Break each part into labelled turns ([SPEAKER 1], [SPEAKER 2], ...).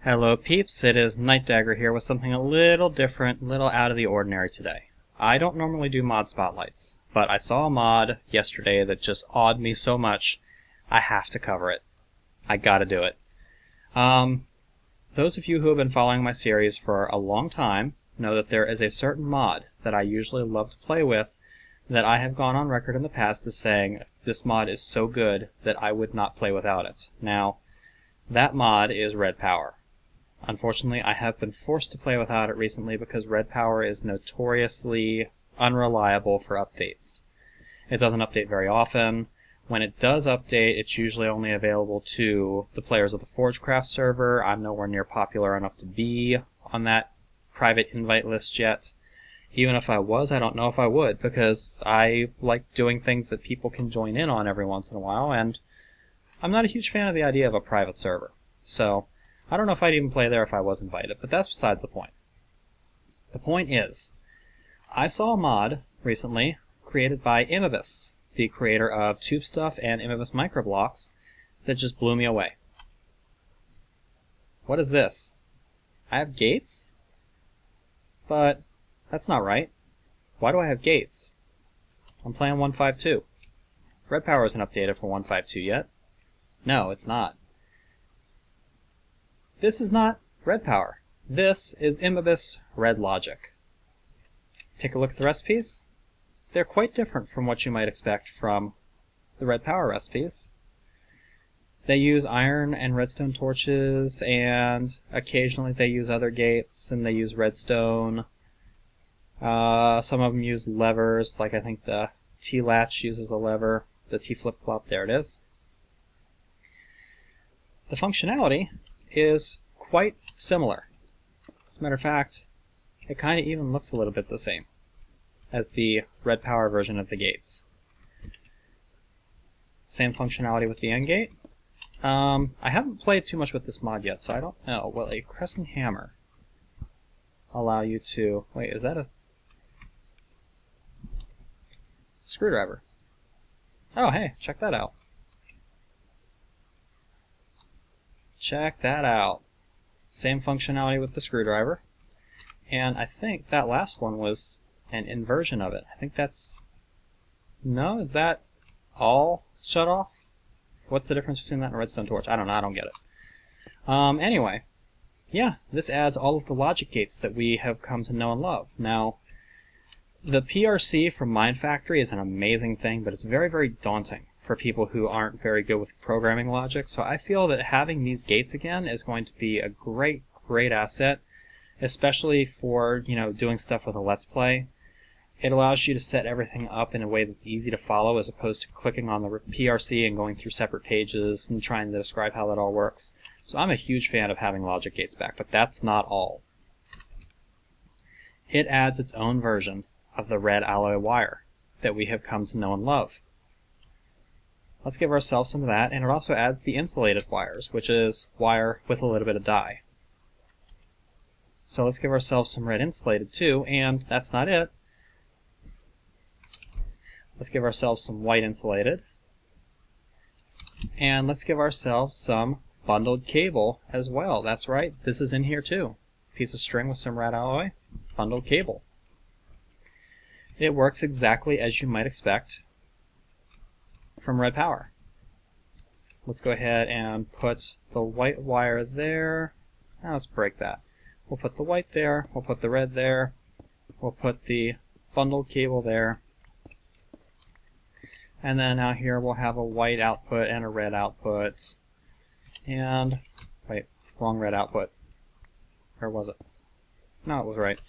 [SPEAKER 1] Hello peeps, it is Night Dagger here with something a little different, a little out of the ordinary today. I don't normally do mod spotlights, but I saw a mod yesterday that just awed me so much, I have to cover it. I gotta do it. Those of you who have been following my series for a long time know that there is a certain mod that I usually love to play with that I have gone on record in the past as saying this mod is so good that I would not play without it. Now, that mod is Redpower. Unfortunately, I have been forced to play without it recently because Redpower is notoriously unreliable for updates. It doesn't update very often. When it does update, it's usually only available to the players of the Forgecraft server. I'm nowhere near popular enough to be on that private invite list yet. Even if I was, I don't know if I would, because I like doing things that people can join in on every once in a while, and I'm not a huge fan of the idea of a private server. So, I don't know if I'd even play there if I was invited, but that's besides the point. The point is, I saw a mod recently created by Immibis, the creator of Tube Stuff and Immibis Microblocks, that just blew me away. What is this? I have gates? But that's not right. Why do I have gates? I'm playing 1.5.2. Redpower isn't updated for 1.5.2 yet. No, it's not. This is not Redpower. This is Immibis RedLogic. Take a look at the recipes. They're quite different from what you might expect from the Redpower recipes. They use iron and redstone torches, and occasionally they use other gates, and they use redstone. Some of them use levers, like I think the T-latch uses a lever. The T-flip-flop, there it is. The functionality is quite similar. As a matter of fact, it kind of even looks a little bit the same as the Redpower version of the gates. Same functionality with the end gate. I haven't played too much with this mod yet, so I don't know. Will a crescent hammer allow you to... Wait, is that a screwdriver? Oh, hey, check that out. Check that out. Same functionality with the screwdriver. And I think that last one was an inversion of it. I think that's... No, is that all shut off? What's the difference between that and a redstone torch? I don't know, I don't get it. Anyway, yeah, this adds all of the logic gates that we have come to know and love. Now, the PRC from Mind Factory is an amazing thing, but it's very, very daunting for people who aren't very good with programming logic. So I feel that having these gates again is going to be a great, great asset, especially for, doing stuff with a Let's Play. It allows you to set everything up in a way that's easy to follow as opposed to clicking on the PRC and going through separate pages and trying to describe how that all works. So I'm a huge fan of having logic gates back, but that's not all. It adds its own version of the red alloy wire that we have come to know and love. Let's give ourselves some of that, and it also adds the insulated wires, which is wire with a little bit of dye. So let's give ourselves some red insulated too, and that's not it. Let's give ourselves some white insulated, and let's give ourselves some bundled cable as well. That's right, this is in here too. Piece of string with some red alloy, bundled cable. It works exactly as you might expect from Redpower. Let's go ahead and put the white wire there. Now let's break that. We'll put the white there, we'll put the red there, we'll put the bundled cable there, and then out here we'll have a white output and a red output, and, wait, wrong red output. Where was it? No, it was right.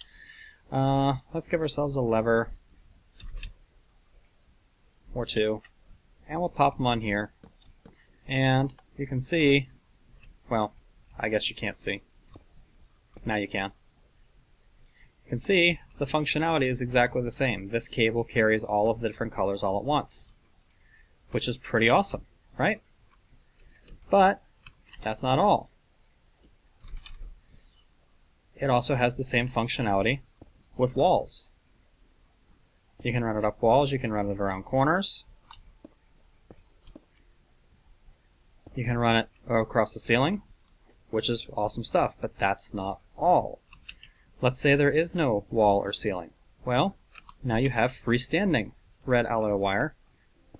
[SPEAKER 1] Let's give ourselves a lever or two, and we'll pop them on here. And you can see, well, I guess you can't see. Now you can. You can see the functionality is exactly the same. This cable carries all of the different colors all at once, which is pretty awesome, right? But that's not all. It also has the same functionality with walls. You can run it up walls, you can run it around corners, you can run it across the ceiling, which is awesome stuff, but that's not all. Let's say there is no wall or ceiling. Well, now you have freestanding red alloy wire,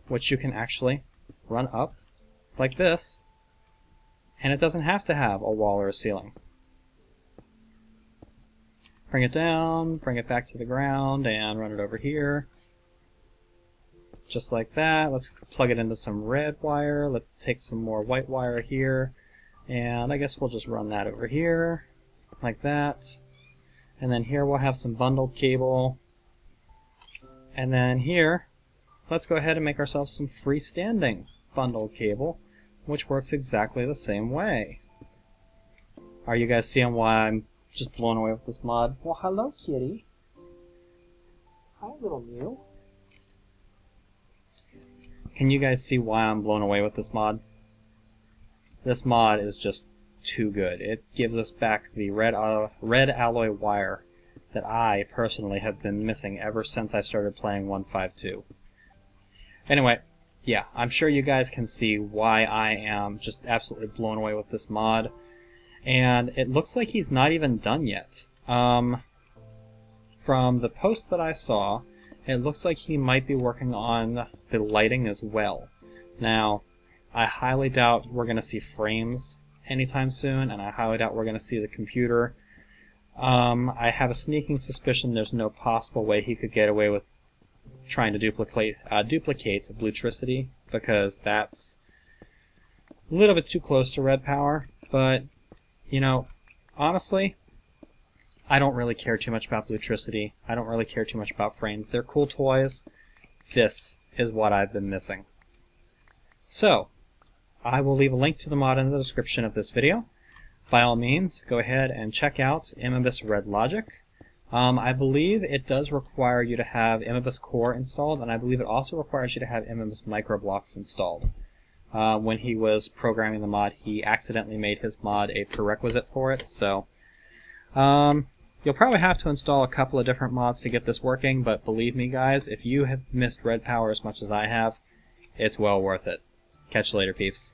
[SPEAKER 1] which you can actually run up like this, and it doesn't have to have a wall or a ceiling. Bring it down, bring it back to the ground, and run it over here. Just like that. Let's plug it into some red wire. Let's take some more white wire here, and I guess we'll just run that over here, like that. And then here we'll have some bundled cable. And then here, let's go ahead and make ourselves some freestanding bundled cable, which works exactly the same way. Are you guys seeing why I'm just blown away with this mod? Well, hello, kitty. Hi, little Mew. Can you guys see why I'm blown away with this mod? This mod is just too good. It gives us back the red alloy wire that I personally have been missing ever since I started playing 1.5.2. Anyway, yeah, I'm sure you guys can see why I am just absolutely blown away with this mod. And it looks like he's not even done yet. From the post that I saw, it looks like he might be working on the lighting as well. Now, I highly doubt we're going to see frames anytime soon, and I highly doubt we're going to see the computer. I have a sneaking suspicion there's no possible way he could get away with trying to duplicate Bluetricity, because that's a little bit too close to Redpower. But, you know, honestly, I don't really care too much about Bluetricity. I don't really care too much about frames. They're cool toys. This is what I've been missing. So, I will leave a link to the mod in the description of this video. By all means, go ahead and check out Immibis RedLogic. I believe it does require you to have Immibis Core installed, and I believe it also requires you to have Immibis Microblocks installed. When he was programming the mod, he accidentally made his mod a prerequisite for it, so you'll probably have to install a couple of different mods to get this working, but believe me guys, if you have missed Redpower as much as I have, it's well worth it. Catch you later, peeps.